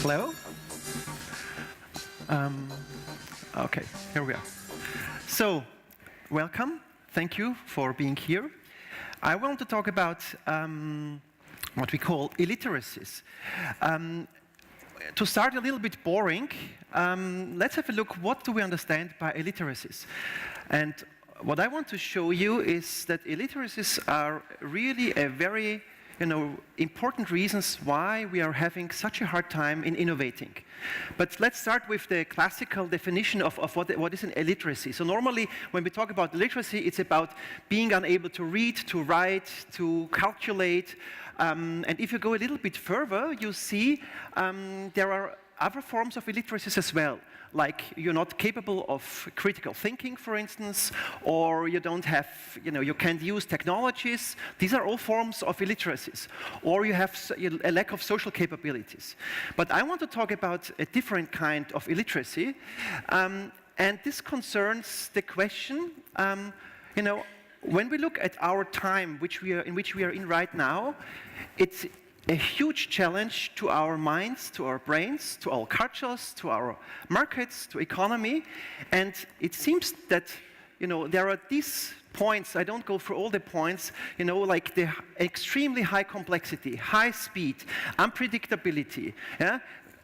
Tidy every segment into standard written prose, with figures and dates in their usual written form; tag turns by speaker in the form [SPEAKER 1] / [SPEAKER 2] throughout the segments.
[SPEAKER 1] Hello? Okay, here we are. So, welcome. Thank you for being here. I want to talk about what we call illiteracies. To start a little bit boring, let's have a look, what do we understand by illiteracies? And what I want to show you is that illiteracies are really a very important reasons why we are having such a hard time in innovating. But let's start with the classical definition of what is an illiteracy. So normally, when we talk about literacy, it's about being unable to read, to write, to calculate. And if you go a little bit further, you see there are other forms of illiteracies as well. Like you're not capable of critical thinking, for instance, or you don't have, you can't use technologies. These are all forms of illiteracies. Or you have a lack of social capabilities. But I want to talk about a different kind of illiteracy, and this concerns the question, when we look at our time, in which we are in right now, it's a huge challenge to our minds, to our brains, to our cultures, to our markets, to economy. And it seems that, there are these points, I don't go through all the points, like the extremely high complexity, high speed, unpredictability,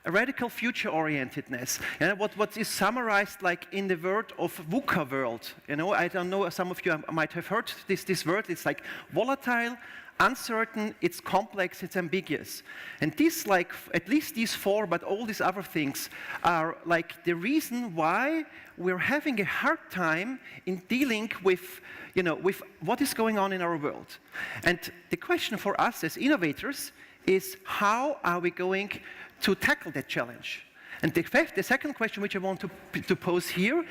[SPEAKER 1] radical future-orientedness, what is summarized like in the word of VUCA world. I don't know, some of you might have heard this word. It's like volatile, uncertain, it's complex, it's ambiguous. And this, like, at least these four, but all these other things are like the reason why we're having a hard time in dealing with, with what is going on in our world. And the question for us as innovators is, how are we going to tackle that challenge? And the second question which I want to pose here,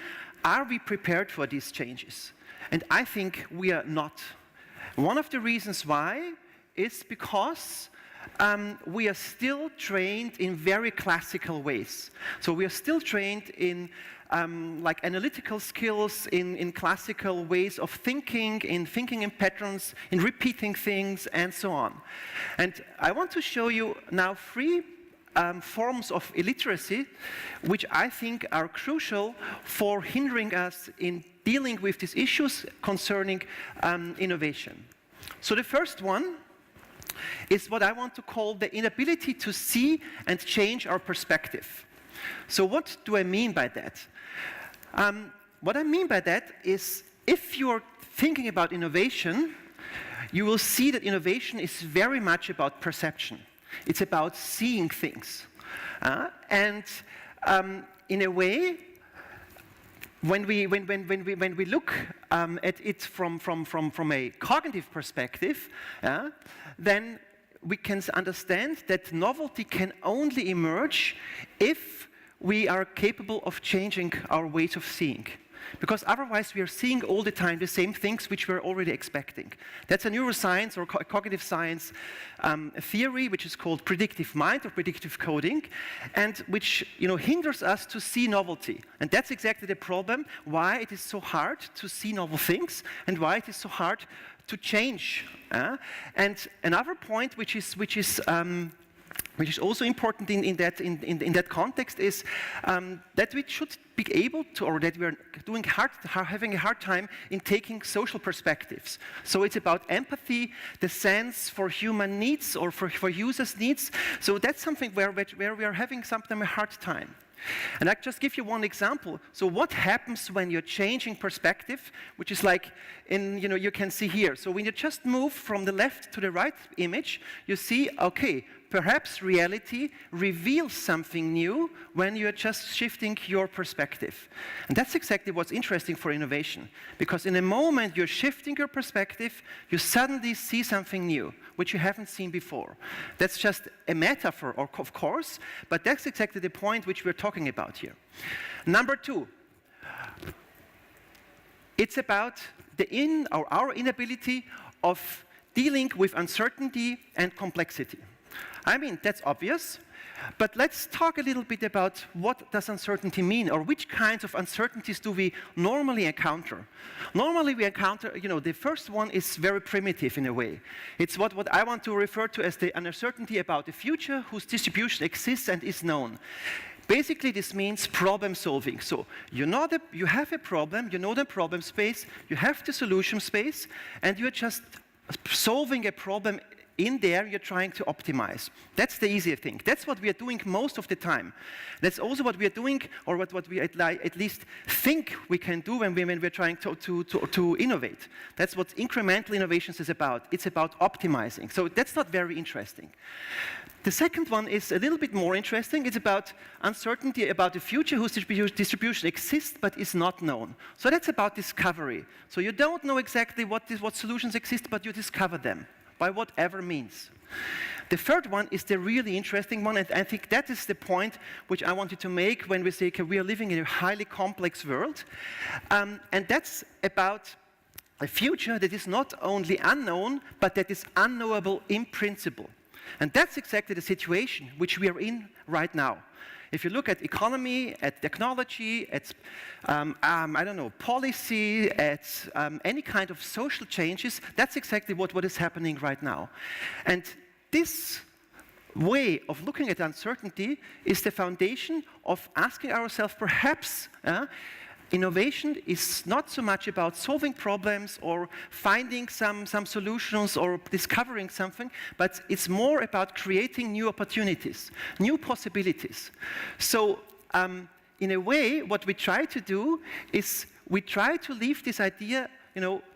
[SPEAKER 1] are we prepared for these changes? And I think we are not. One of the reasons why is because we are still trained in very classical ways. So we are still trained in like analytical skills, in classical ways of thinking in patterns, in repeating things, and so on. And I want to show you now three forms of illiteracy, which I think are crucial for hindering us in dealing with these issues concerning innovation. So the first one is what I want to call the inability to see and change our perspective. So what do I mean by that? What I mean by that is, if you're thinking about innovation, you will see that innovation is very much about perception. It's about seeing things. And in a way, when we look at it from a cognitive perspective, then we can understand that novelty can only emerge if we are capable of changing our ways of seeing. Because otherwise we are seeing all the time the same things which we're already expecting. That's a neuroscience or cognitive science theory which is called predictive mind or predictive coding, and which hinders us to see novelty. And that's exactly the problem, why it is so hard to see novel things and why it is so hard to change. And another point which is also important in that context is that we should be able to, or that we are having a hard time in taking social perspectives. So it's about empathy, the sense for human needs or for users' needs. So that's something where we are having sometimes a hard time. And I just give you one example. So what happens when you're changing perspective, which is like you can see here. So when you just move from the left to the right image, you see, okay, perhaps reality reveals something new when you're just shifting your perspective. And that's exactly what's interesting for innovation. Because in a moment you're shifting your perspective, you suddenly see something new, which you haven't seen before. That's just a metaphor, of course, but that's exactly the point which we're talking about here. Number two, it's about our inability of dealing with uncertainty and complexity. I mean, that's obvious, But let's talk a little bit about what does uncertainty mean, or which kinds of uncertainties do we normally encounter. Normally we encounter, the first one is very primitive in a way. It's what I want to refer to as the uncertainty about the future whose distribution exists and is known. Basically, this means problem solving. So you have a problem, you know the problem space, you have the solution space, and you're just solving a problem in there, you're trying to optimize. That's the easier thing. That's what we are doing most of the time. That's also what we are doing, or what we at least think we can do when we're trying to innovate. That's what incremental innovations is about. It's about optimizing. So that's not very interesting. The second one is a little bit more interesting. It's about uncertainty about the future whose distribution exists but is not known. So that's about discovery. So you don't know exactly what solutions exist, but you discover them by whatever means. The third one is the really interesting one, and I think that is the point which I wanted to make when we say, okay, we are living in a highly complex world, and that's about a future that is not only unknown, but that is unknowable in principle. And that's exactly the situation which we are in right now. If you look at economy, at technology, at, policy, at any kind of social changes, that's exactly what is happening right now. And this way of looking at uncertainty is the foundation of asking ourselves, perhaps, innovation is not so much about solving problems or finding some solutions or discovering something, but it's more about creating new opportunities, new possibilities. So in a way, what we try to do is we try to leave this idea,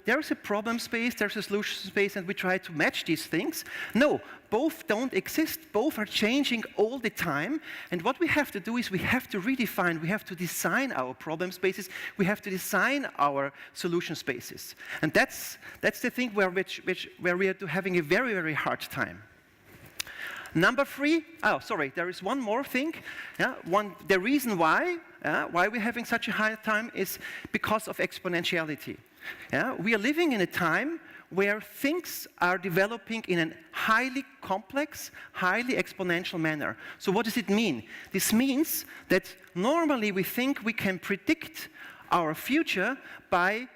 [SPEAKER 1] there's a problem space, there's a solution space, and we try to match these things. No, both don't exist. Both are changing all the time. And what we have to do is we have to redefine, we have to design our problem spaces, we have to design our solution spaces. And that's the thing where we are having a very, very hard time. Number 3, there is one more thing. The reason why we're having such a hard time is because of exponentiality. We are living in a time where things are developing in a highly complex, highly exponential manner. So what does it mean? This means that normally we think we can predict our future by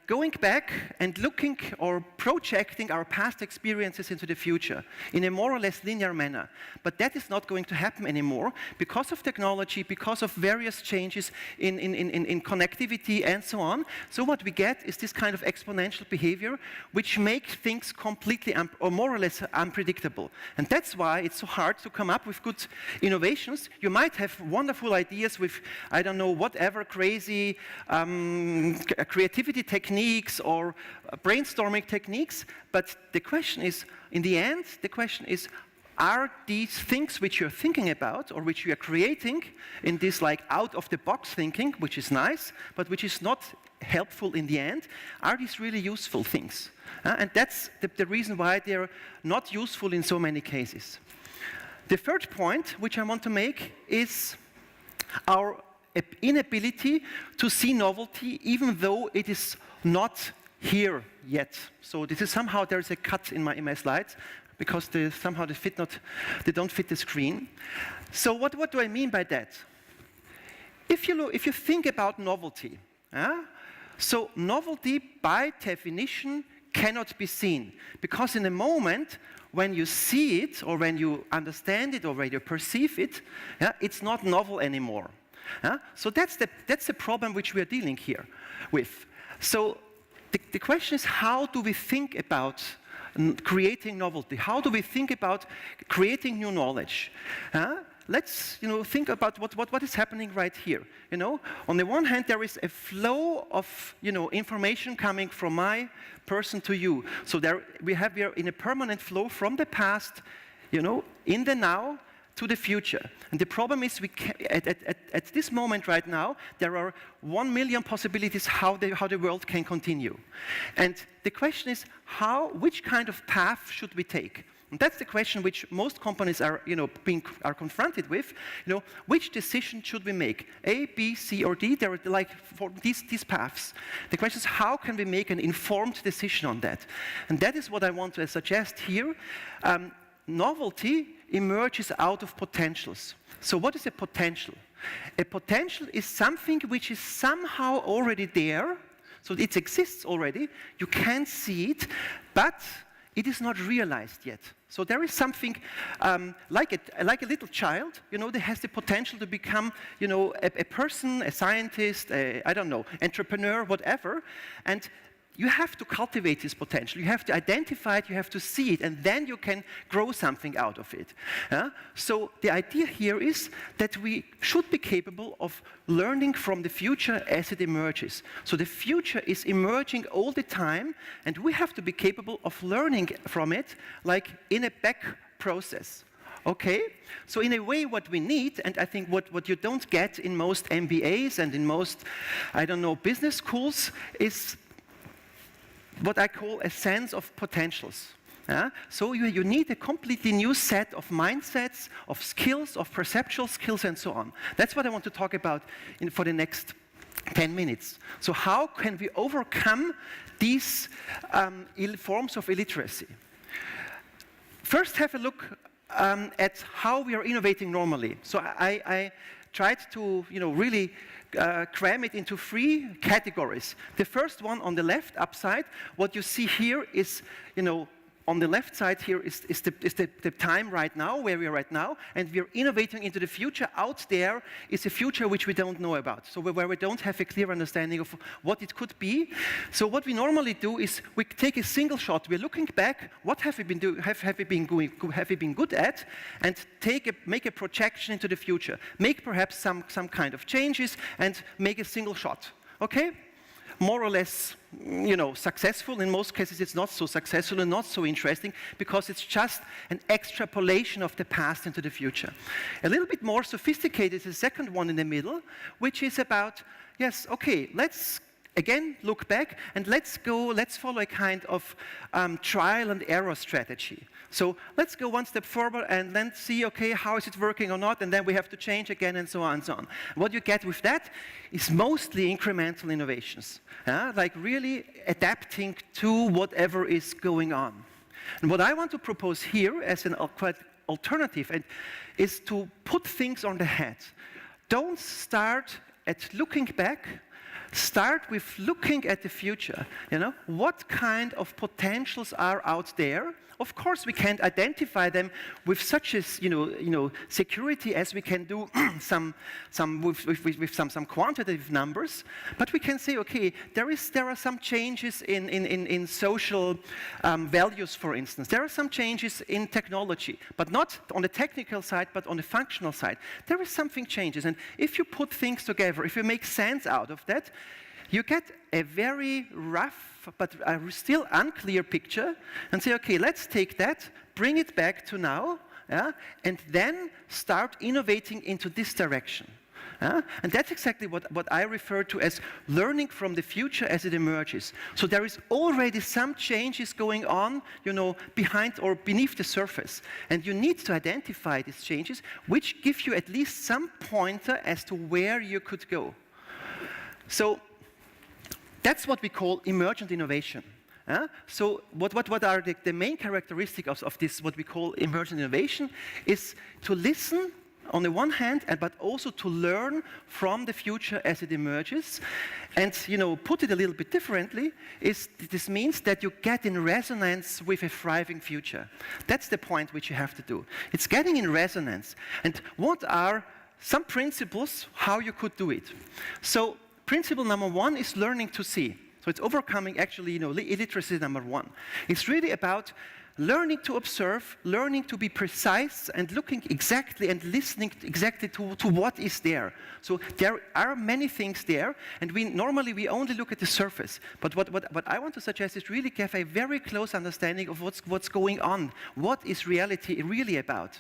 [SPEAKER 1] going back and looking or projecting our past experiences into the future in a more or less linear manner. But that is not going to happen anymore because of technology, because of various changes in connectivity and so on. So what we get is this kind of exponential behavior which makes things completely or more or less unpredictable. And that's why it's so hard to come up with good innovations. You might have wonderful ideas with, whatever crazy creativity techniques or brainstorming techniques, but the question is, in the end, are these things which you're thinking about or which you are creating in this out-of-the-box thinking, which is nice, but which is not helpful in the end, are these really useful things? And that's the reason why they're not useful in so many cases. The third point which I want to make is our inability to see novelty even though it is not here yet. So this is somehow there's a cut in my slides because they don't fit the screen. So what do I mean by that? If you think about novelty, so novelty by definition cannot be seen because in a moment when you see it or when you understand it or when you perceive it, it's not novel anymore. So that's the problem which we are dealing here with. So the question is, how do we think about creating novelty? How do we think about creating new knowledge? Let's think about what is happening right here. On the one hand, there is a flow of information coming from my person to you. So we are in a permanent flow from the past, in the now, to the future. And the problem is at this moment right now, there are 1 million possibilities how the world can continue. And the question is, which kind of path should we take? And that's the question which most companies are confronted with. Which decision should we make? A, B, C, or D? There are for these paths. The question is, how can we make an informed decision on that? And that is what I want to suggest here. Novelty, emerges out of potentials. So what is a potential? A potential is something which is somehow already there, so it exists already, you can see it, but it is not realized yet. So there is something like a little child, that has the potential to become, a person, a scientist, I don't know, entrepreneur, whatever, and you have to cultivate this potential. You have to identify it, you have to see it, and then you can grow something out of it. So the idea here is that we should be capable of learning from the future as it emerges. So the future is emerging all the time, and we have to be capable of learning from it, like in a back process. Okay, so in a way what we need, and I think what you don't get in most MBAs and in most, business schools, is what I call a sense of potentials. So you need a completely new set of mindsets, of skills, of perceptual skills, and so on. That's what I want to talk about for the next 10 minutes. So how can we overcome these forms of illiteracy? First, have a look at how we are innovating normally. So I tried to, really cram it into 3 categories. The first one on the left, upside, what you see here is, on the left side here is the time right now, where we are right now, and we're innovating into the future. Out there is a future which we don't know about, so where we don't have a clear understanding of what it could be. So what we normally do is we take a single shot. We're looking back, what have we been doing, have we been good at, and make a projection into the future. Make perhaps some kind of changes, and make a single shot. Okay? More or less, successful. In most cases, it's not so successful and not so interesting because it's just an extrapolation of the past into the future. A little bit more sophisticated is the second one in the middle, which is about, yes, okay, let's again look back and let's follow a kind of trial and error strategy. So let's go one step forward and then see, okay, how is it working or not, and then we have to change again, and so on and so on. What you get with that is mostly incremental innovations, like really adapting to whatever is going on. And what I want to propose here as an alternative is to put things on the head. Don't start at looking back. Start with looking at the future. What kind of potentials are out there? Of course, we can't identify them with such a security as we can do with some quantitative numbers. But we can say, okay, there are some changes in social values, for instance. There are some changes in technology, but not on the technical side, but on the functional side. There is something changes, and if you put things together, if you make sense out of that, you get a very rough but still unclear picture and say, okay, let's take that, bring it back to now, and then start innovating into this direction. And that's exactly what I refer to as learning from the future as it emerges. So there is already some changes going on, behind or beneath the surface. And you need to identify these changes, which give you at least some pointer as to where you could go. So that's what we call emergent innovation. So what are the main characteristics of this, what we call emergent innovation, is to listen on the one hand, but also to learn from the future as it emerges. And put it a little bit differently, this means that you get in resonance with a thriving future. That's the point which you have to do. It's getting in resonance. And what are some principles how you could do it? So principle number 1 is learning to see. So it's overcoming actually, illiteracy number 1. It's really about learning to observe, learning to be precise, and looking exactly and listening exactly to what is there. So there are many things there, and normally we only look at the surface. But what I want to suggest is really have a very close understanding of what's going on. What is reality really about?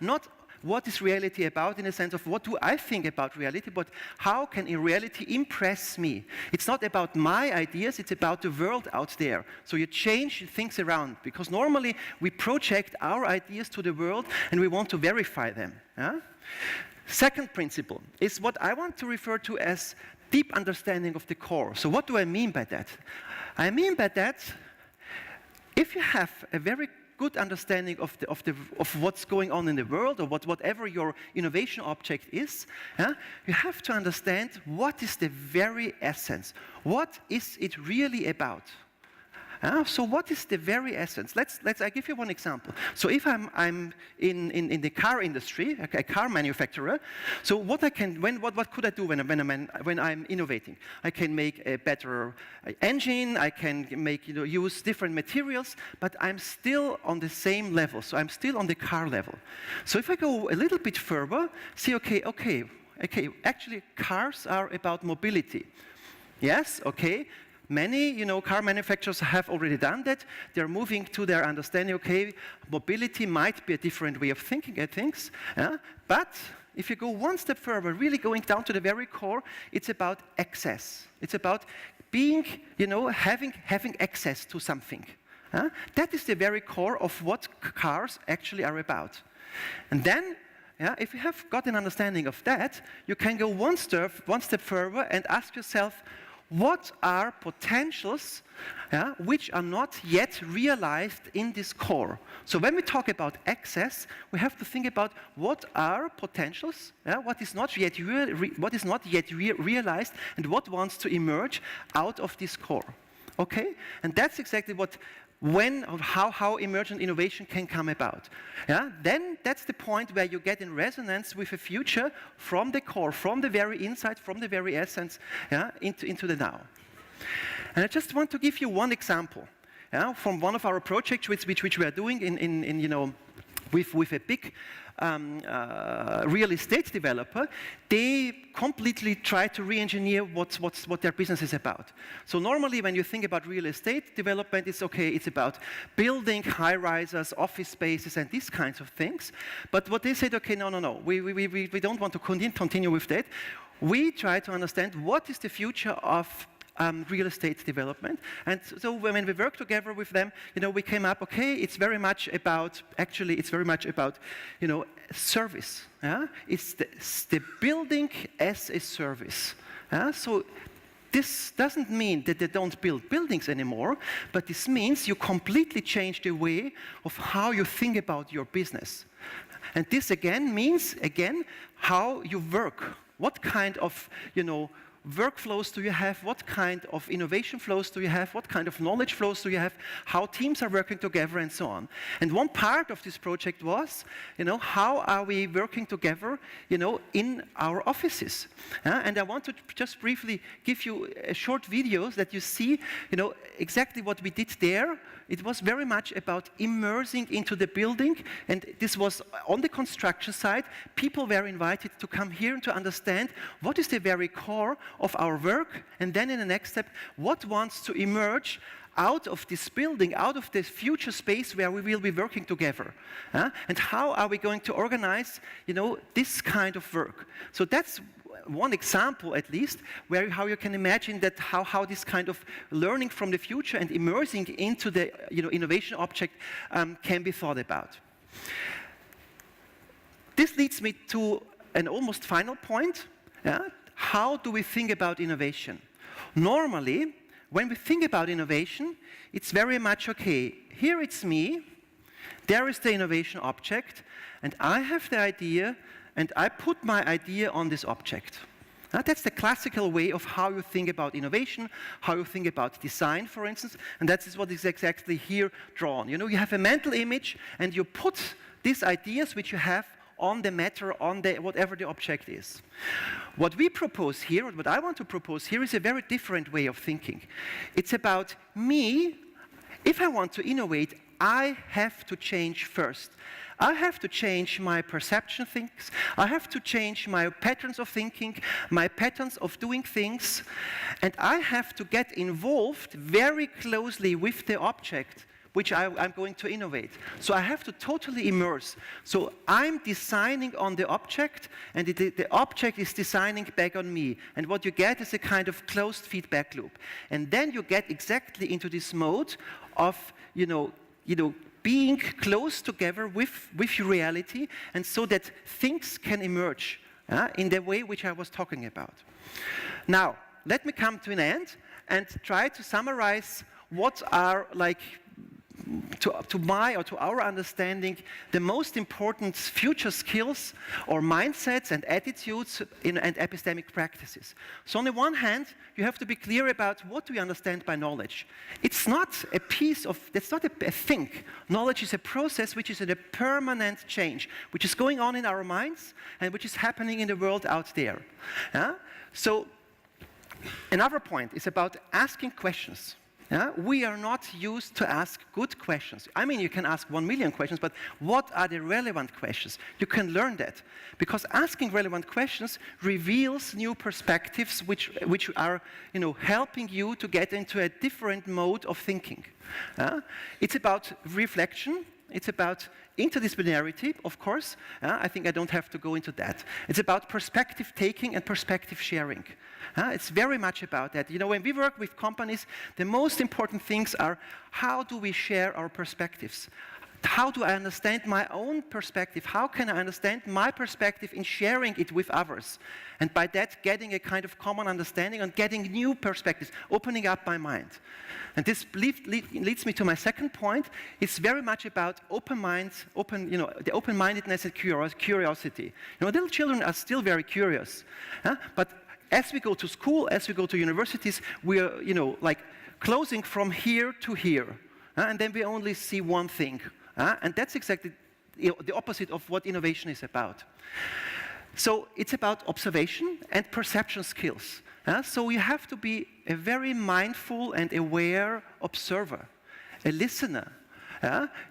[SPEAKER 1] Not what is reality about in the sense of what do I think about reality, but how can reality impress me? It's not about my ideas, it's about the world out there. So you change things around, because normally we project our ideas to the world and we want to verify them. Second principle is what I want to refer to as deep understanding of the core. So what do I mean by that? I mean by that, if you have a very good understanding of what's going on in the world, or whatever your innovation object is, you have to understand what is the very essence. What is it really about? So what is the very essence? I give you one example. So if I'm in the car industry, a car manufacturer, so what could I do when I'm innovating? I can make a better engine, I can use different materials, but I'm still on the same level. So I'm still on the car level. So if I go a little bit further, see, okay, actually cars are about mobility. Yes, okay. Many, car manufacturers have already done that. They're moving to their understanding, okay, mobility might be a different way of thinking at things, but if you go one step further, really going down to the very core, it's about access. It's about being, having access to something. That is the very core of what cars actually are about. And then, if you have got an understanding of that, you can go one step further and ask yourself, what are potentials which are not yet realized in this core? So when we talk about access, we have to think about what are potentials, what is not yet realized, and what wants to emerge out of this core. Okay? And that's exactly how emergent innovation can come about. Then that's the point where you get in resonance with a future from the core, from the very inside, from the very essence, into the now. And I just want to give you one example from one of our projects which we are doing with a big real estate developer. They completely try to re-engineer what their business is about. So normally when you think about real estate development, it's about building high-rises, office spaces, and these kinds of things. But what they said, okay, no, we don't want to continue with that. We try to understand what is the future of real estate development. And so when we work together with them, we came up, okay, it's very much about service. It's the building as a service. So this doesn't mean that they don't build buildings anymore, but this means you completely change the way of how you think about your business. And this again means, how you work. What kind of, workflows do you have? What kind of innovation flows do you have? What kind of knowledge flows do you have? How teams are working together and so on. And one part of this project was, how are we working together, in our offices? And I want to just briefly give you a short video that you see, exactly what we did there. It was very much about immersing into the building, and this was on the construction site. People were invited to come here and to understand what is the very core of our work, and then in the next step, what wants to emerge out of this building, out of this future space where we will be working together. And how are we going to organize, this kind of work? So that's one example, at least, how you can imagine that how this kind of learning from the future and immersing into the innovation object can be thought about. This leads me to an almost final point. How do we think about innovation? Normally, when we think about innovation, it's very much, okay, here it's me, there is the innovation object, and I have the idea, and I put my idea on this object. That's the classical way of how you think about innovation, how you think about design, for instance, and that is what is exactly here drawn. You have a mental image, and you put these ideas which you have on the matter, on whatever the object is. What we propose here, or what I want to propose here, is a very different way of thinking. It's about me. If I want to innovate, I have to change first. I have to change my perception things. I have to change my patterns of thinking, my patterns of doing things, and I have to get involved very closely with the object which I'm going to innovate. So I have to totally immerse. So I'm designing on the object, and the object is designing back on me. And what you get is a kind of closed feedback loop. And then you get exactly into this mode of, being close together with your reality, and so that things can emerge in the way which I was talking about. Now, let me come to an end and try to summarize what are my or to our understanding, the most important future skills or mindsets and attitudes and epistemic practices. So on the one hand, you have to be clear about what we understand by knowledge. It's not a piece of, it's not a thing. Knowledge is a process which is a permanent change, which is going on in our minds and which is happening in the world out there. So another point is about asking questions. We are not used to ask good questions. I mean, you can ask 1 million questions, but what are the relevant questions? You can learn that. Because asking relevant questions reveals new perspectives which are helping you to get into a different mode of thinking. It's about reflection. It's about interdisciplinarity, of course. I think I don't have to go into that. It's about perspective taking and perspective sharing. It's very much about that. When we work with companies, the most important things are how do we share our perspectives? How do I understand my own perspective? How can I understand my perspective in sharing it with others? And by that, getting a kind of common understanding and getting new perspectives, opening up my mind. And this leads me to my second point. It's very much about open minds, the open-mindedness and curiosity. Little children are still very curious, but as we go to school, as we go to universities, we are, like closing from here to here, and then we only see one thing. And that's exactly the opposite of what innovation is about. So it's about observation and perception skills. So you have to be a very mindful and aware observer, a listener.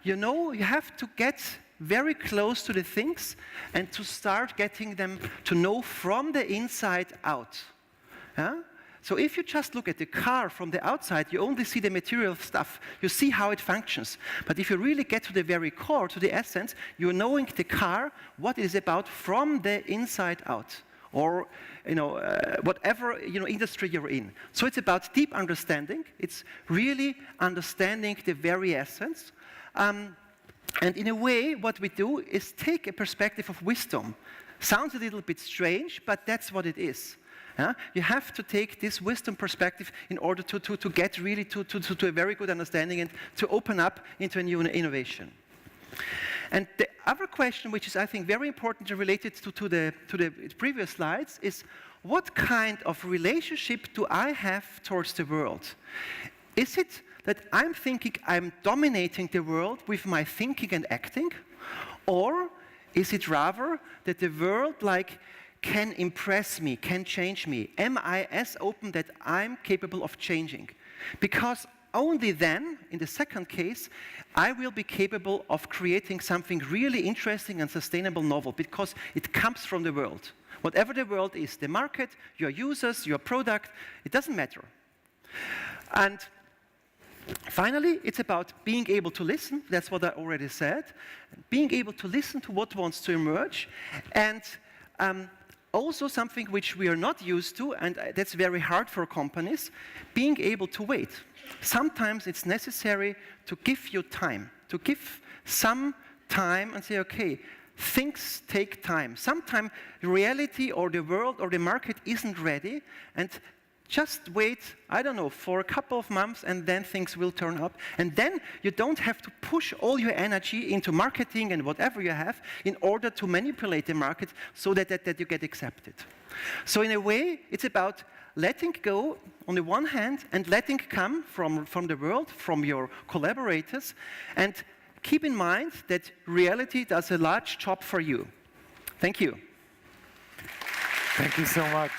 [SPEAKER 1] You have to get very close to the things and to start getting them to know from the inside out. So if you just look at the car from the outside, you only see the material stuff. You see how it functions. But if you really get to the very core, to the essence, you're knowing the car, what it is about from the inside out. Or whatever industry you're in. So it's about deep understanding. It's really understanding the very essence. And in a way, what we do is take a perspective of wisdom. Sounds a little bit strange, but that's what it is. You have to take this wisdom perspective in order to get really to a very good understanding and to open up into a new innovation. And the other question, which is, I think, very important and related to the previous slides, is what kind of relationship do I have towards the world? Is it that I'm thinking I'm dominating the world with my thinking and acting? Or is it rather that the world can impress me, can change me? Am I as open that I'm capable of changing? Because only then, in the second case, I will be capable of creating something really interesting and sustainable novel, because it comes from the world. Whatever the world is, the market, your users, your product, it doesn't matter. And finally, it's about being able to listen. That's what I already said. Being able to listen to what wants to emerge. And also something which we are not used to, and that's very hard for companies, being able to wait. Sometimes it's necessary to give you time, to give some time and say, okay, things take time. Sometimes reality or the world or the market isn't ready, and just wait, I don't know, for a couple of months, and then things will turn up. And then you don't have to push all your energy into marketing and whatever you have in order to manipulate the market so that you get accepted. So in a way, it's about letting go on the one hand and letting come from the world, from your collaborators, and keep in mind that reality does a large job for you. Thank you.
[SPEAKER 2] Thank you so much.